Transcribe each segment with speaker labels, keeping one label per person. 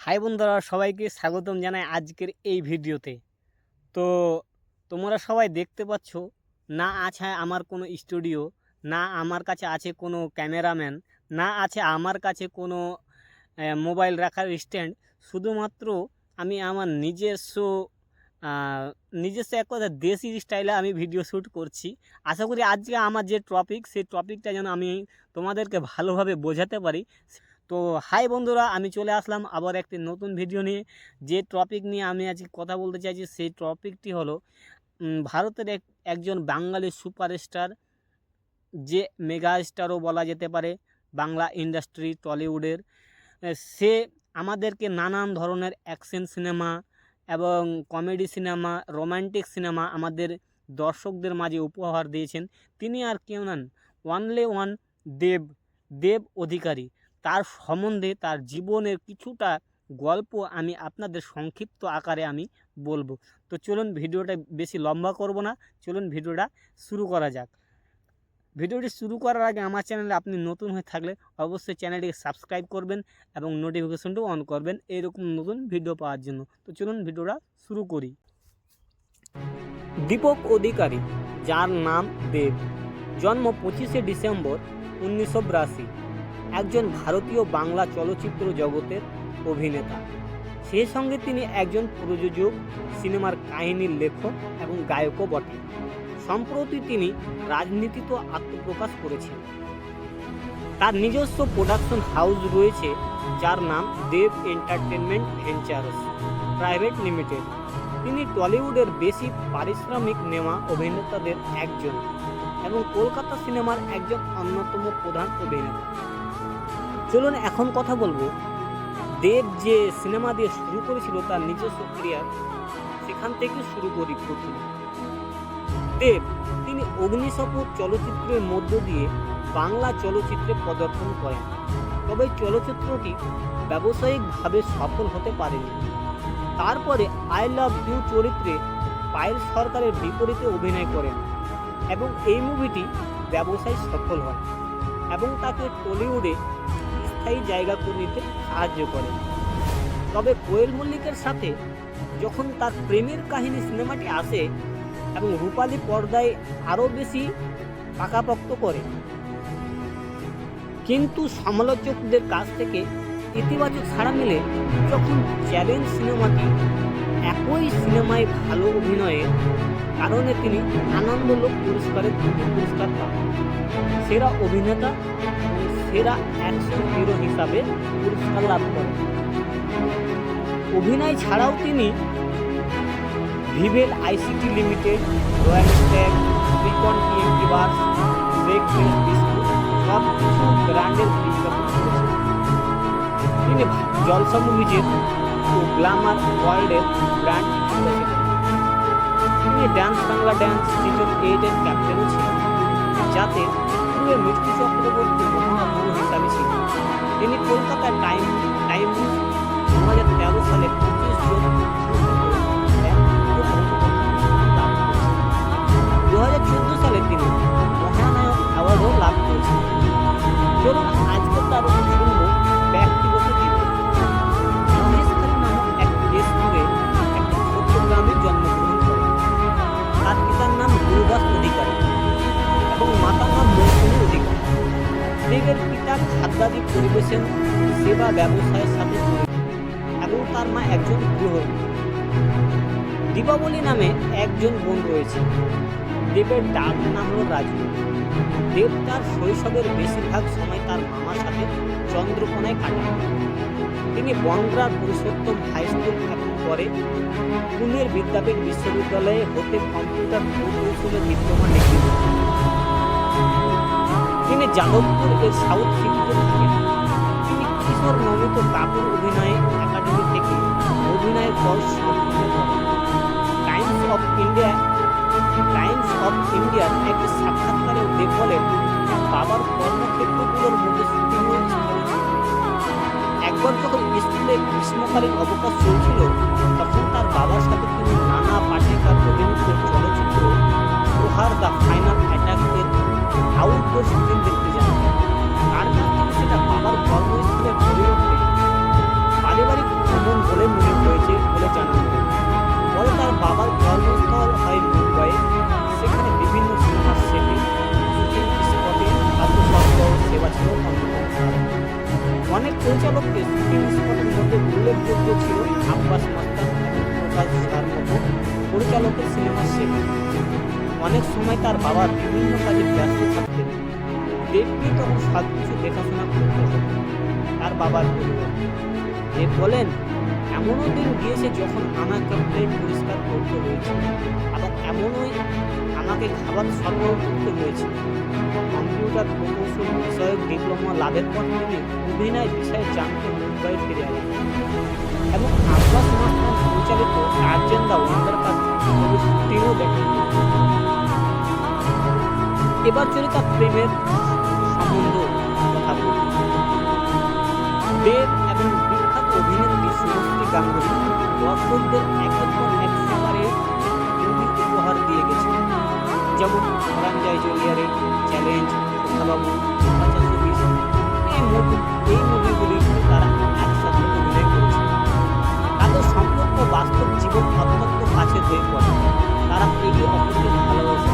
Speaker 1: High বন্ধুরা, সবাইকে স্বাগতম জানাই আজকের এই ভিডিওতে। তো তোমরা সবাই দেখতে পাচ্ছ, না আছে আমার কোনো স্টুডিও, না আমার কাছে আছে কোনো ক্যামেরাম্যান, না আছে আমার কাছে কোনো মোবাইল রাখার স্ট্যান্ড। শুধুমাত্র আমি আমার নিজস্ব এক কথা দেশি স্টাইলে আমি ভিডিও শ্যুট করছি। আশা করি আজকে আমার যে টপিক, সেই টপিকটা যেন আমি তোমাদেরকে ভালোভাবে বোঝাতে পারি। তো হাই বন্ধুরা, আমি চলে আসলাম আবার একটি নতুন ভিডিও নিয়ে। যে টপিক নিয়ে আমি আজকে কথা বলতে চাইছি সেই টপিকটি হলো ভারতের একজন বাঙালি সুপারস্টার, যে মেগা স্টারও বলা যেতে পারে বাংলা ইন্ডাস্ট্রি টলিউডের। সে আমাদেরকে নানান ধরনের অ্যাকশন সিনেমা এবং কমেডি সিনেমা, রোমান্টিক সিনেমা আমাদের দর্শকদের মাঝে উপহার দিয়েছেন। তিনি আর কেউ নন, ওয়ানলি ওয়ান দেব অধিকারী। তার সম্বন্ধে, তার জীবনের কিছুটা গল্প আমি আপনাদের সংক্ষিপ্ত আকারে আমি বলবো। তো চলুন, ভিডিওটা বেশি লম্বা করব না, চলুন ভিডিওটা শুরু করা যাক। ভিডিওটি শুরু করার আগে আমার চ্যানেলে আপনি নতুন হয়ে থাকলে অবশ্যই চ্যানেলটিকে সাবস্ক্রাইব করবেন এবং নোটিফিকেশনটাও অন করবেন এইরকম নতুন ভিডিও পাওয়ার জন্য। তো চলুন ভিডিওটা শুরু করি। দীপক অধিকারী, যার নাম দেব, জন্ম 25শে ডিসেম্বর 1982, একজন ভারতীয় বাংলা চলচ্চিত্র জগতের অভিনেতা। সেই সঙ্গে তিনি একজন প্রযোজক, সিনেমার কাহিনীর লেখক এবং গায়কও বটে। সম্প্রতি তিনি রাজনীতিতে আত্মপ্রকাশ করেছেন। তার নিজস্ব প্রোডাকশন হাউস রয়েছে, যার নাম দেব এন্টারটেনমেন্ট ভেঞ্চার্স প্রাইভেট লিমিটেড। তিনি টলিউডের বেশি পারিশ্রমিক নেওয়া অভিনেতাদের একজন এবং কলকাতা সিনেমার একজন অন্যতম প্রধান অভিনেতা। চলুন এখন কথা বলবো দেব যে সিনেমা দিয়ে শুরু করেছিল তার নিজস্ব ক্যারিয়ার, সেখান থেকে শুরু করি। প্রথম দেব, তিনি অগ্নিশপথ চলচ্চিত্রের মধ্য দিয়ে বাংলা চলচ্চিত্রে পদার্পণ করেন। তবে চলচ্চিত্রটি ব্যবসায়িকভাবে সফল হতে পারেনি। তারপরে আই লাভ ইউ চরিত্রে পায়েল সরকারের বিপরীতে অভিনয় করেন এবং এই মুভিটি ব্যবসায় সফল হয় এবং তাকে টলিউডে স্থায়ী জায়গা করে নিতে সাহায্য করে। তবে কোয়েল মল্লিকের সাথে যখন তার প্রেমের কাহিনী সিনেমাটি আসে এবং রূপালী পর্দায় আরও বেশি পাকাপোক্ত করে, কিন্তু সমালোচকদের কাছ থেকে ইতিবাচক সাড়া মিলে যখন চ্যালেঞ্জ সিনেমাটি একই সিনেমায় ভালো অভিনয়ের কারণে তিনি আনন্দলোক পুরস্কারের দুটি পুরস্কার পান, সেরা অভিনেতা এবং সেরা অ্যাকশন হিরো হিসাবে পুরস্কার লাভ করেন। অভিনয় ছাড়াও তিনি ভিভেল আইসিটি Limited, Royal Stag, Rikon TMT bars, breakfast biscuit সব কিছু ব্র্যান্ডের বিজ্ঞাপন করেছেন। তিনি জলসা মুভিজের ও গ্ল্যামার ওয়ার্ল্ডের ব্র্যান্ড অ্যাম্বাসেডর। তিনি ডান্স বাংলা ডান্স সিজন 8 এর ক্যাপ্টেনও ছিলেন, যাতে পূর্বে মৃত্যু চক্রবর্তী মহাগুরু হিসাবে ছিলেন। তিনি কলকাতা টাইমস 2013 সালে 25 জন 2014 সালে তিনি মহানায়ক অ্যাওয়ার্ডও লাভ করেছেন। চলুন আজকে তার শুনব ব্যক্তিগত জীবন। মহেশখালী নামক এক দেশপুরে একটি ছোট্ট গ্রামে জন্মগ্রহণ করেন। তার পিতার নাম গুরুদাস অধিকারী এবং মাতার নাম মৌসুমী অধিকারী। দেবের পিতা খাদ্যাদি পরিবেশন সেবা ব্যবসায়ের সাথে জড়িত এবং তার মা একজন গৃহিণী। দীপাবলি নামে একজন বোন রয়েছে। দেবের ডাক নাম হল রাজু। দেব তার শৈশবের বেশিরভাগ সময় তার মামার সাথে চন্দ্রকোনায় কাটান। তিনি বনগ্রার পুরুষোত্তম হাই স্কুল এবং পরে পুনের বিদ্যাপীঠ বিশ্ববিদ্যালয়ে হতে কম্পিউটার প্রকৌশলে ডিপ্লোমা ডিগ্রি করেন। তিনি যাদবপুর এর সাউথ সিটিতে থাকেন। তিনি কিশোর নমিত কাপুর অভিনয় একাডেমি থেকে অভিনয়ের কোর্স সম্পন্ন করেন। টাইমস অফ ইন্ডিয়ার একটি সাক্ষাৎকারে দেব বলেন, বাবার কর্মক্ষেত্রগুলোর মধ্যে শুটিংও স্থলে ছিল। একবার যখন স্কুলে গ্রীষ্মকালীন অবকাশ চলছিল, তখন তার বাবার সাথে তিনি নানা পাটেকার অভিনীত চলচ্চিত্র প্রহার দ্য ফাইনাল অ্যাটাক এর আউটডোর শুটিং দেখতে যান। তার কাছ থেকে সেটা বাবার কর্মস্থলের পরিবর্তে পারিবারিক থেকে শুটিং স্পটের মধ্যে উল্লেখযোগ্য ছিল আব্বাস মাস্টার এবং প্রকাশ ঝার মতো পরিচালকের সিনেমার সেট। অনেক সময় তার বাবা বিভিন্ন কাজে ব্যস্ত থাকতেন, দেবকে তখন সবকিছু দেখাশোনা করতে হতো তার বাবার পরিবর্তে। দেব বলেন, এমনও দিন গিয়েছে যখন আমাকে প্লেট পরিষ্কার করতে হয়েছে, আবার এমনই আমাকে খাবার সরবরাহ করতে হয়েছে। কম্পিউটার প্রকৌশল বিষয়ক ডিপ্লোমা লাভের পর তিনি অভিনয় বিষয়ে জানতে মুম্বাই ফিরে আসেন এবং আব্বাস মাস্টার পরিচালিত আর্জেন দ্য ওয়ান্ডার কাজ শুটিংও দেখেন। এবার চলে তার প্রেমের সম্বন্ধ কথা বলি। দেব এবং বিখ্যাত অভিনেত্রী শুভশ্রী গাঙ্গুলি দর্শকদের একের পর এক সাকারের মুভি উপহার দিয়ে গেছেন, যেমন রঞ্জয় জলিয়ারে, চ্যালেঞ্জ, বাবু, এই মুভিগুলিতে তারা একসাথে অভিনয় করেছে। তাদের সম্পর্ক বাস্তব জীবন অত্যন্ত কাছের হয়ে পড়ে, তারা একে অপরকে ভালোবাসে।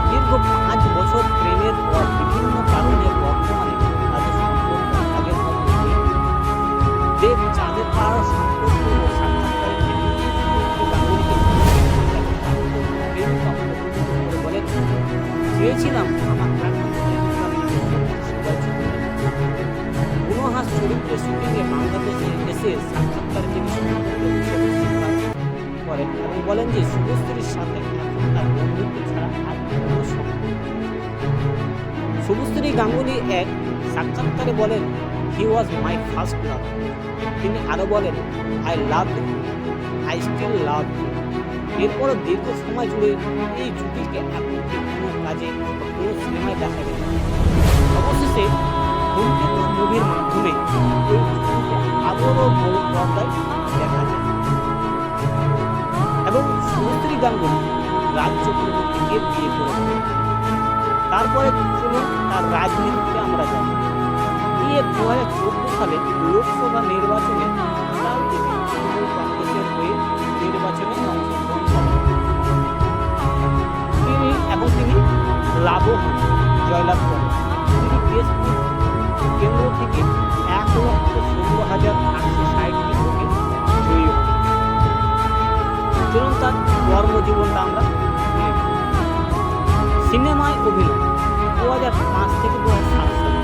Speaker 1: দীর্ঘ 5 বছর প্রেমের পর বিভিন্ন কারণে বর্তমানে তাদের সম্পর্ক আগের মতো নেই। দেব চাঁদের পাহাড় সম্পর্ক ও সাক্ষাৎকারের বলেন, চেয়েছিলাম আমার গুণহাস চরিত্রের শুটিংয়ে বাংলাদেশে এসে সাক্ষাৎকারের জিনিস করেন এবং বলেন যে শুভশ্রীর সাথে এখন তার বন্ধুত্ব ছাড়া আর কোনো সম্পর্ক। শুভশ্রী গাঙ্গুলি এক সাক্ষাৎকারে বলেন, হি ওয়াজ মাই ফার্স্ট লাভ। তিনি আরও বলেন, I love him, I still love him. এরপরও দীর্ঘ সময় জুড়ে এই জুটিকে এমনকি কোনো কাজে কোনো সিনেমায় দেখা যায়। অবশেষে ধূমকেতু মুভির মাধ্যমে এই জুটিকে আবারও বড় পর্দায় দেখা যায় এবং শুভশ্রী গাঙ্গুলি রাজ চক্রবর্তীকে বিয়ে করেন। তারপরে চলুন তার রাজনীতিতে আমরা জানি। দিয়ে 2014 সালে লোকসভা নির্বাচনে তৃণমূল কংগ্রেসের হয়ে নির্বাচনে অংশগ্রহণ করেন তিনি লাভও হন, জয়লাভ করেন। তিনি কেশপুর কেন্দ্র থেকে 1,16,860টি ভোটে জয়ী হন। চলুন তার কর্মজীবনটা আমরা সিনেমায় অভিনয় 2005 থেকে 2007 সালে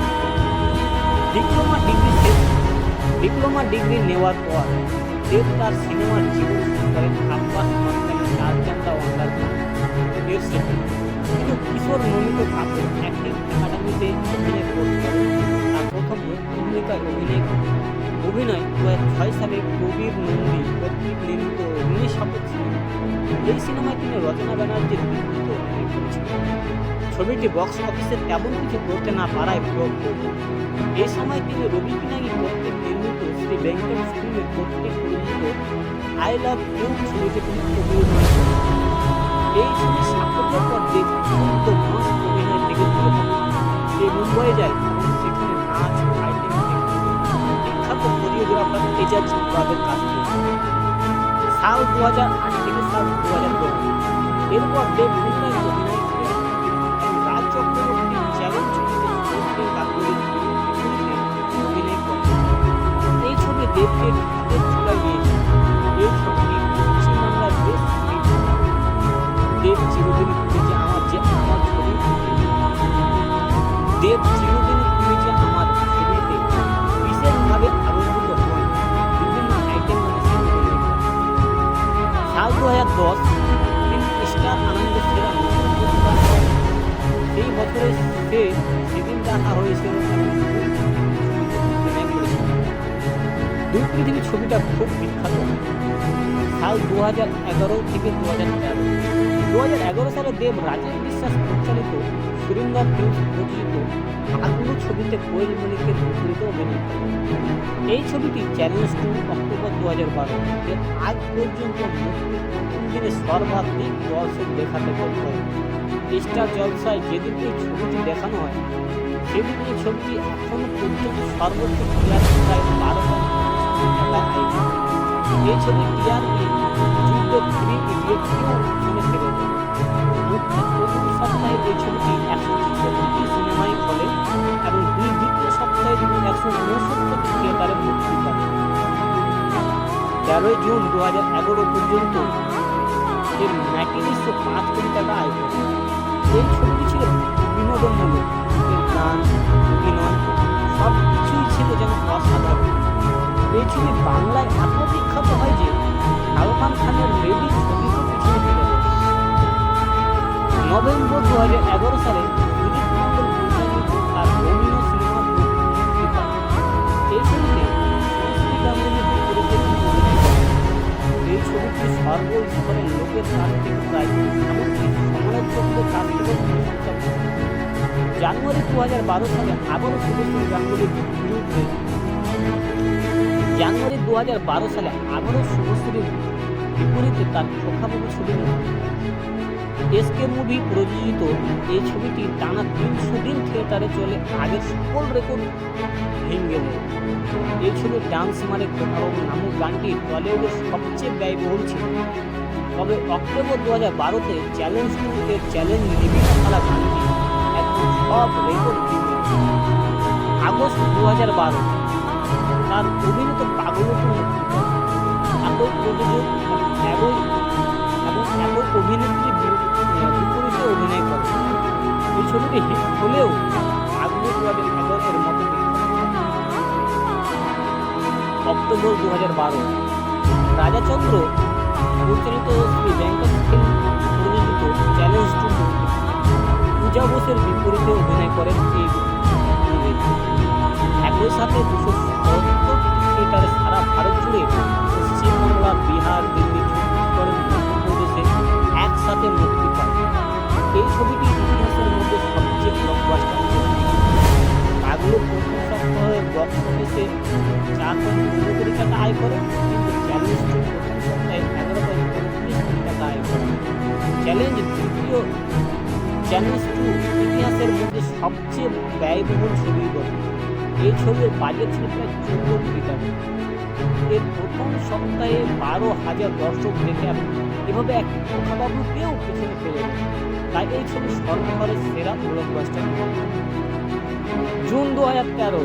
Speaker 1: ডিপ্লোমা ডিগ্রি নেওয়ার পর দেব তার সিনেমার জীবন শুরু করেন আব্বাস মাস্টারের আর্জেন দ্য ওয়ান্ডার এর সেটে। কিন্তু কিশোর নমিত ঠাকুর অ্যাক্টিং একাডেমিতে অভিনয় করতে তার প্রথম ভূমিকায় অভিনয় 2006 সালে কবির নন্দী কর্তৃক নির্মিত ঋণী শপথ সিনেমা। এই সিনেমায় তিনি রচনা ব্যানার্জির বিপরীতে অভিনয় করেছিলেন। ছবিটি বক্স অফিসে তেমন কিছু করতে না পারায় ফ্লপ হয়ে যায়। এই সময় তিনি রবি পিনাকি কর্তৃক নির্মিত শ্রী বেঙ্কট ফিল্মের কর্তৃক পরিচিত আই লাভ ইউ ছবিতে তিনি অভিনয় করেন। এই ছবির সাফল্যের পর দেব মাস অভিনয় থেকে দূরে থাকেন। সে মুম্বাই যায় এবং সেখানে নাচ, ফাইটিং বিখ্যাত কোরিওগ্রাফার এজাজ বাবের কাছ থেকে সাল 2008 থেকে সাল 2010। এরপর দেব পুনরায় অভিনয় করে এবং রাজ চক্রবর্তী চ্যালেঞ্জ ছবিতে শুভশ্রী গাঙ্গুলির বিপরীতে অভিনয় করেন। এই ছবি দেবকে হাতের চূড়ায় নিয়েছে। এই ছবিটি পশ্চিমবাংলার বেশ দেব চিরদিন তুমি যে আমার ছবি দেব চিরদিন তুমি যে আমার ছবিতে বিশেষভাবে আবির্ভূত হন বিভিন্ন আইটেম সাল 2010 তিনি স্টার আনন্দ সেরা নতুন পুরস্কার পান। সেই বছরে সেদিন দেখা হয়েছিল দুই পৃথিবী ছবিটা খুব বিখ্যাত। সাল 2011 থেকে 2013। 2011 সালে দেব রাজেশ বিশ্বাস পরিচালিত সুরিন্দর ফিল্মস প্রযোজিত আগুলো ছবিতে কোয়েল মল্লিকের বিপরীতে অভিনয় করেন। এই ছবিটি চ্যালেঞ্জ 2 অক্টোবর 2012 এর আগ পর্যন্ত মুক্তির প্রথম দিনে সর্বাধিক দর্শক দেখাতে পারে। স্টার জলসায় যেদিন এই ছবিটি দেখানো হয় সেদিন এই ছবিটি এখনো পর্যন্ত সর্বোচ্চ টিআরপি প্রায় 12 এই ছবি টিআরপি যুদ্ধ 3 ইডিয়টকেও চলে ফেলে দেয়। মুক্তির প্রথম সপ্তাহে এই ছবিটি 166টি সিনেমায় ফলে এবং দ্বিতীয় সপ্তাহে প্রায় 169 থিয়েটারে মুক্তি পায়। 13 জুন 2011 পর্যন্ত এর ম্যাকিনিস 5 কোটি টাকা আয় করে। এই ছবিটি ছিল বিনোদনমূলক, এর গান, অভিনয় সব কিছুই ছিল যেন অসাধারণ। এই ছবি বাংলায় এত বিখ্যাত হয় যে সালমান খানের রেডি ছবিকে পিছিয়ে ফেলে দেয়। নভেম্বর 2011 সালে সুজিত মন্ডল পরিচালিত তার অভিনয় সিনেমা মুক্তি পায়। এই ছবিতে শ্রী গাঙ্গুলির বিপরীতে অভিনয় করেন। এই ছবিটি সর্বস্তরের লোকের কাছ থেকে প্রায় এমনকি সমালোচকদের কাছ থেকেও প্রশংসা পেয়েছে। জানুয়ারি 2012 সালে আবারও শুভশ্রী গাঙ্গুলির বিরুদ্ধে শুভশ্রীর বিপরীতে তার খোকাবাবু ছবি মুক্তি পায়। এসকে মুভি প্রযোজিত এই ছবিটি টানা 300 দিন থিয়েটারে চলে আগের সকল রেকর্ড ভেঙে দেয়। এই ছবির ডান্স মানে খোকাবাবু নামক গানটি টলিউডের সবচেয়ে ব্যয়বহুল ছিল। তবে অক্টোবর 2012-তে চ্যালেঞ্জ 2 এর চ্যালেঞ্জ নিবিড় খেলা গানটি একদম সব রেকর্ড ভেঙে দেয়। আগস্ট 2012 তার অভিনীত পাগলকে মুক্তি পায়। একই প্রযোজক এবং একই অভিনেত্রীর বিপরীতে অভিনয় করে। এই ছবিটি হিট হলেও পাগলু 2011 এর মতো অক্টোবর 2012 রাজাচন্দ্র পরিচালিত শ্রী বেঙ্কট ফিল্ম প্রযোজিত চ্যালেঞ্জ 2 মুক্তি পায়। পূজা বোসের বিপরীতে অভিনয় করেন এই অভিনেত্রী। একই সাথে 270 থিয়েটারে সারা ভারত জুড়ে পশ্চিমবাংলা, বিহার, দিল্লি, ছত্তিশগড়, মধ্যপ্রদেশে একসাথে মুক্তি পায়। এই ছবিটি ইতিহাসের মধ্যে সবচেয়ে ব্লকবাস্টার ছবি। পাগলু প্রথম সপ্তাহে বক্স অফিসে 4.15 কোটি টাকা আয় করে, কিন্তু চ্যালেঞ্জ 2 প্রথম সপ্তাহে 11.29 কোটি টাকা আয় করে। চ্যালেঞ্জ 2 ইতিহাসের মধ্যে সবচেয়ে ব্যয়বহুল ছবি বলে। এই ছবির বাজেট ছিল প্রায় 14 কোটি টাকা। এর প্রথম সপ্তাহে 12,000 দর্শক দেখে এভাবে এক খোকাবাবুকেও পিছনে ফেলে দেয়। তাই এই ছবি সর্বকালের সেরা ব্লকবাস্টার। জুন 2013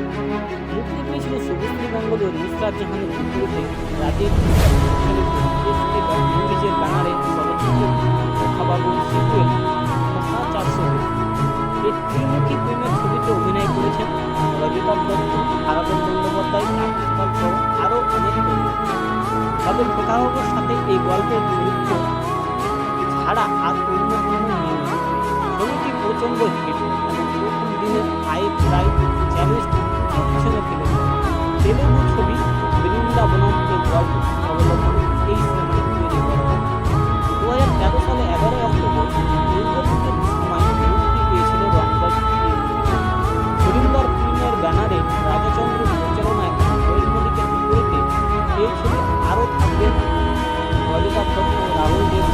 Speaker 1: মুক্তি পেয়েছিল শুভশ্রী গাঙ্গুলি ও নুসরাত জাহানের বিপরীতে রাজীব পরিচালিত এসকে মুভিজের ব্যানারে চলচ্চিত্র খোকাবাবুর সিকুয়েল খোকা 420। এই ত্রিমুখী প্রেমের ছবিতে অভিনয় করেছেন রজতাভ দত্ত, হারাধন বন্দ্যোপাধ্যায়, পাকিস্তান সহ আরও অনেক অভিনেত্রী। তবে খোকাবাবুর সাথে এই গল্পের চরিত্র ছাড়া আর অন্য কোনো নেই। ছবিটি প্রচণ্ড হিট এবং প্রথম দিনের আয় প্রায় চ্যালেঞ্জ পিছনে ফেলে দেয়। তেলুগু ছবি বৃন্দাবনম এর গল্প অবলম্বনে এই সিনেমাটি তৈরি করা হয়। 2013 সালে 11 অক্টোবর দুর্গাপুজোর সময় মুক্তি পেয়েছিল রংবাজ এই মুভিটি। সুরিন্দর ফিল্মের ব্যানারে রাজাচন্দ্র পরিচালনায় রোহিত মল্লিকের বিপরীতে এই ছবি আরও থাকবেন রজতাভ দত্ত, রাহুল দেব।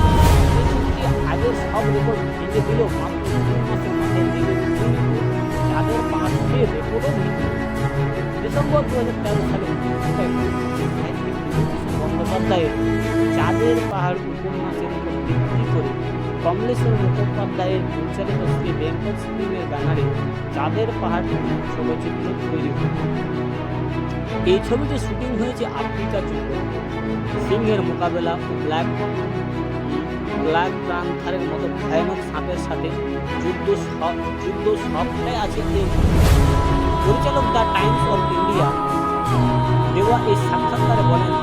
Speaker 1: এই ছবিটি আগের সব রেকর্ড ভেঙে দিলেও মাত্র 2 মাসের মাথায় দেবে যাদের পাশে রেকর্ডও ভেঙে। ডিসেম্বর 2013 সালে বন্দ্যোপাধ্যায়ের চাঁদের পাহাড় উপন্যাসের উপর ভিত্তি করে কমলেশ্বর মুখোপাধ্যায়ের পরিচালিত শ্রী বেঙ্কট ফিল্মের ব্যানারে চাঁদের পাহাড় চলচ্চিত্র তৈরি হয়। এই ছবিটি শুটিং হয়েছে আফ্রিকা যুক্তরাষ্ট্রে। সিংহের মোকাবেলা ও ব্ল্যাক প্যান্থারের মতো ভয়ানক সাপের সাথে যুদ্ধ সবটাই আছে এই পরিচালক দ্য টাইমস অফ ইন্ডিয়া দেওয়া এই সাক্ষাৎকারে বলেন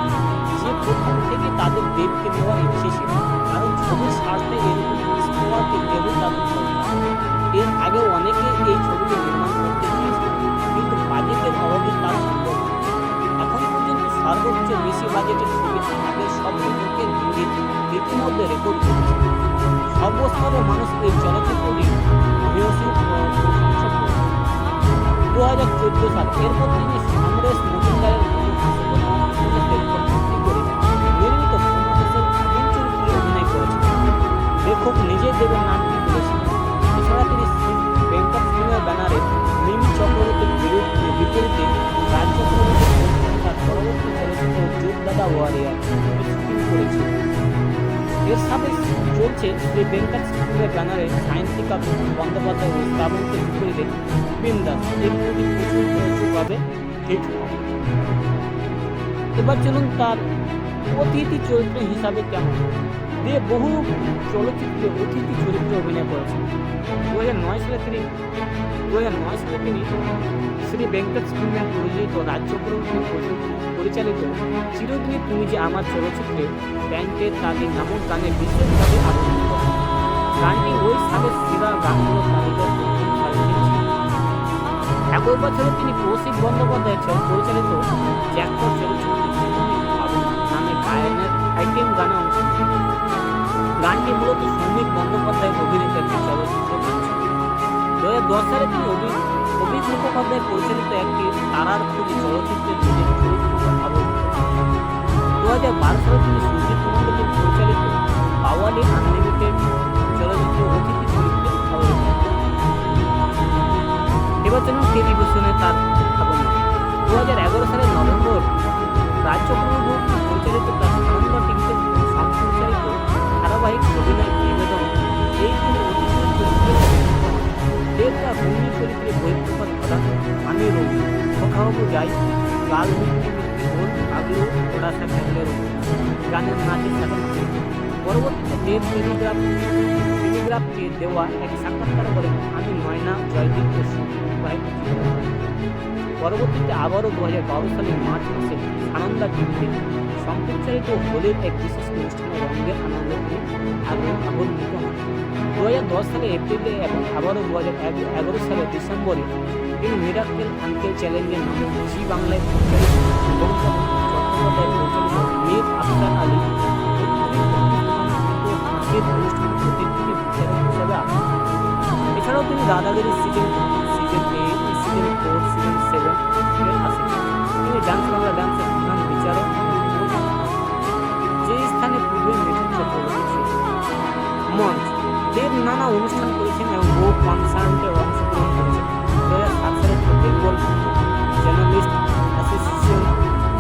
Speaker 1: যে প্রথম থেকে তাদের দেবকে নেওয়ার ইচ্ছে ছিল, কারণ ছবির স্বার্থে এরকম স্কোয়ারকে দেবই তাদের সরকার। এর আগে অনেকে এই ছবিটি নির্মাণ করতে চেয়েছিল, কিন্তু বাজেটের অভাবে তা সম্ভব নয়। এখন পর্যন্ত সর্বোচ্চ বেশি বাজেটের ছবি আগের সব রেকর্ডকে ইতিমধ্যে রেকর্ড করেছে। সর্বস্তরের মানুষ এই চলচ্চিত্রটি ভূয়সী প্রশংসা করেছে। 2014 সাল এরপর তিনি সমরেশ মজুমদারের নির্মিত উপন্যাসের চরিত্রে অভিনয় করেছেন। লেখক নিজেই দেবের নামটি বলেছিলেন। এছাড়া তিনি বেঙ্কট ফিল্মের ব্যানারে মিমি চক্রবর্তীর বিপরীতে রাজ চক্রবর্তীর তার পরবর্তী চলচ্চিত্র যোগদাদা ওয়ারিয়ার শুটিং করেছিলেন। এর সাথে চলছে শ্রী বেঙ্কট স্কুলের ব্যানারে সায়ন্তিকা বন্দ্যোপাধ্যায় ও শ্রাবন্তের বিপরীতে বিন্দাস এই মুভিটি প্রচুর দর্শকভাবে হিট হয়। এবার চলুন তার অতিথি চরিত্র হিসাবে কেমন। দেব বহু চলচ্চিত্রে অতিথি চরিত্রে অভিনয় করেছেন। 2009 সালে তিনি শ্রী বেঙ্কট স্কুলের পরিচালিত রাজ্যপ্রভু পরিচালিত চিরদিনই তুমি যে আমার চলচ্চিত্রে ব্যান্ডের তাদের নামক গানে বিশেষভাবে আলোচিত করেন। গানটি ওই সালের সেরা গানগুলোর তালিকায় প্রথম সারিতে ছিল। একই বছরে তিনি কৌশিক বন্দ্যোপাধ্যায় পরিচালিত জ্যাকপট চলচ্চিত্রে নামে গায়নের আইটেম গানে অংশ নেন। গানটি মূলত সৌমিক বন্দ্যোপাধ্যায় অভিনীত একটি চলচ্চিত্র গান ছিল। 2010 সালে তিনি অভিজিৎ মুখোপাধ্যায় পরিচালিত একটি তারার খোঁজে চলচ্চিত্রের নিজের চরিত্রে আবদ্ধ। 2012 সালে তিনি সুজিত মণ্ডলের পরিচালিত বাওয়ালি আনলিমিটেড চলচ্চিত্রে অতিথি চরিত্রে অবতীর্ণ। এবার চলুন টেলিভিশনে তার আগমন। 2011 সালের নভেম্বর রাজ্যপ্রভু পরিচালিত তার সানন্দা টিভিতে সম্প্রচারিত ধারাবাহিক অভিনয় নিবেদন এই তিনি অতিথি চরিত্রে দেব তার ভূমি চরিত্রে বৈপ্রপাত প্রধান আমি রবি কোথাও যাই গাল ভোল আগলো ওড়াশা ক্যান্ডের গানের নাচের সাথে পরবর্তীতে দেব টেলিগ্রাফকে দেওয়া এক সাক্ষাৎকার বলেন আমি ময়না জয়দীপ ও সুবাহিত পরবর্তীতে আবারও 2012 সালের মার্চ মাসে সানন্দা টিভিতে সম্প্রচারিত হোলির এক বিশেষ অনুষ্ঠানে রঙের আনন্দে আবদ্ধ হন। 2010 সালে এপ্রিলে এবং আবারও 2011 সালের ডিসেম্বরে তিনি মিরাক্কেল আঙ্কেল চ্যালেঞ্জের নামে জি বাংলায় পরিচালিত এবং চট্টোপাধ্যায় পরিচালিত মীর আফসার আলী হাসির অনুষ্ঠানে অতিথি বিচারক হিসাবে আসেন। এছাড়াও তিনি দাদাগিরি সিজন 8, সিজন 4, সিজন 7 এর আসেন। তিনি ডান্স বাংলা ডান্সের প্রধান বিচারক যে স্থানে পূর্বে মিঠুন চক্রবর্তী ছিল। মঞ্চ দেব নানা অনুষ্ঠান করেছেন এবং বহু কনসার্টে অংশগ্রহণ করেছেন। 2007 সালে বেঙ্গল জার্নালিস্ট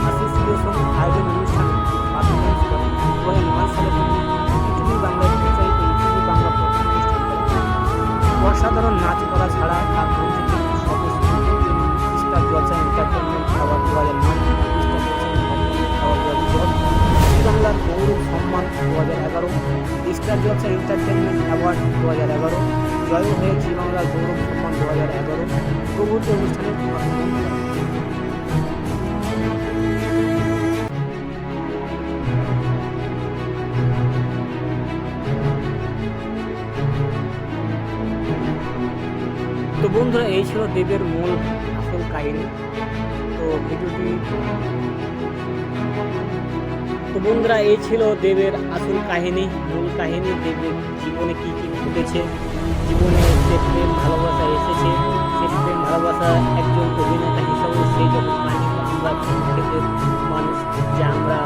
Speaker 1: অ্যাসোসিয়েশন আয়োজন অনুষ্ঠানে পারফরমেন্স করেন। 2009 সালে তিনি ইউটিউব বাংলায় প্রচারিত ইউটিউব বাংলা প্রথম অনুষ্ঠান করেন। অসাধারণ নাচ করা ছাড়া তার পরিচিতি সদস্য স্টার জলসা এন্টারটেনমেন্ট অ্যাওয়ার্ড 2009, বাংলার গৌরব সম্মান 2011, স্টার জলসা এন্টারটেনমেন্ট অ্যাওয়ার্ড 2011, জয় হয়ে জি বাংলার গৌরব সম্মান 2011 প্রভৃতি অনুষ্ঠানে পারফরমেন্স করেন। তো বন্ধুরা এই ছিল দেবের মূল আসল কাহিনী। তো বন্ধুরা এই ছিল দেবের আসল কাহিনী, মূল কাহিনী। দেবের জীবনে কি কি ঘটেছে, জীবনে যে প্রেম ভালোবাসা এসেছে, সেই প্রেম ভালোবাসা একজন অভিনেতা হিসাবে সেই যখন কাহিনী আমরা প্রত্যেকের মানুষ যে আমরা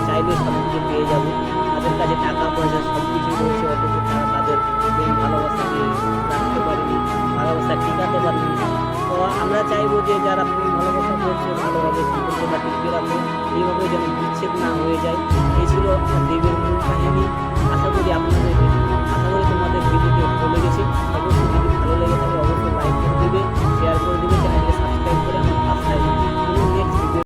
Speaker 1: চাইলে সব কিছু পেয়ে যাব, তাদের কাছে টাকা পয়সা সব কিছু রয়েছে, অথচ তারা তাদের প্রেম ভালোবাসাকে রাখতে পারেনি, ভালোবাসা টিকাতে পারেনি। তো আমরা চাইবো যে যারা প্রেম ভালোবাসা করছে ভালোভাবে সম্পর্কটা টিকিয়ে রাখবো, এইভাবে যেন বিচ্ছেদ না হয়ে যায়। এই ছিল দেবের মূল কাহিনী। আশা করি তোমাদের ভিডিওটি ভালো লেগেছে। অবশ্যই